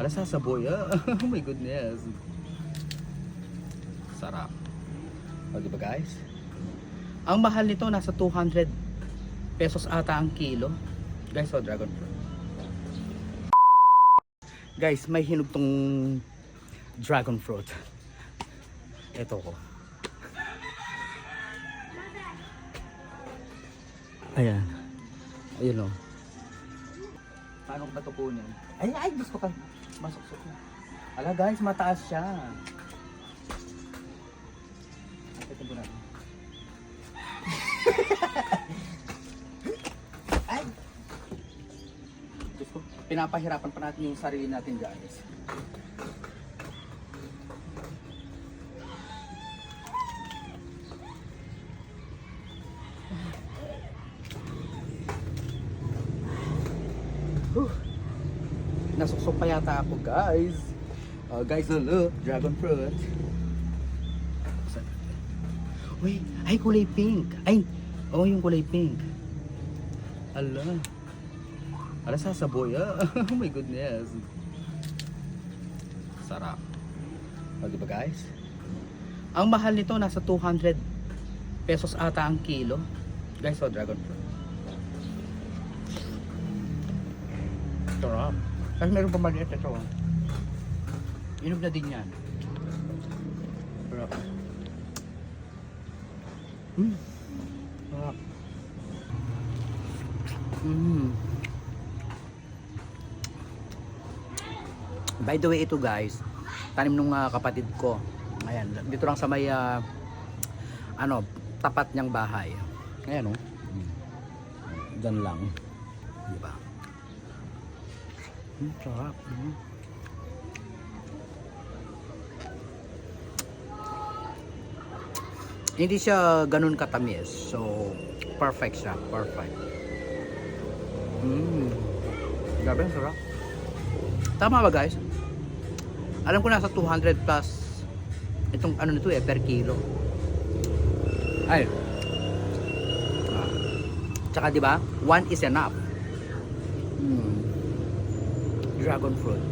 Para sasaboy, ah. Oh my goodness. Sarap. O, diba guys? Ang mahal nito, nasa 200 pesos ata ang kilo. Guys, o, dragon fruit. Guys, may hinog tong dragon fruit. Ito ko. Ayan. Ayun o. Paano ko ba ito kunin? Ay, gusto ka. Masuksok na. Ala guys, mataas siya. Ito po natin. Ay! Gusto, pinapahirapan pa natin yung sarili natin guys. Nasuksok pa yata ako guys. Guys, look, dragon fruit. Wait, ay kulay pink. Ay, oh yung kulay pink. Ala. Ala sasaboy, ah. Oh my goodness. Sarap. O, diba guys? Ang mahal nito, nasa 200 pesos ata ang kilo. Guys, o, dragon fruit. Sarap. Kasi meron pa maliit ito. Inog na din yan. Sarap. Sarap. By the way, ito guys, tanim nung kapatid ko. Ayan, dito lang sa may ano, tapat niyang bahay. Ayan o. Diyan lang. Diba? Sarap. Hindi siya ganun katamis. So, perfect siya. Perfect. Grabe, ang sarap. Tama ba guys? Alam ko nasa 200 plus itong ano nito per kilo. Ay. Tsaka 'di ba? One is enough. Dragon fruit.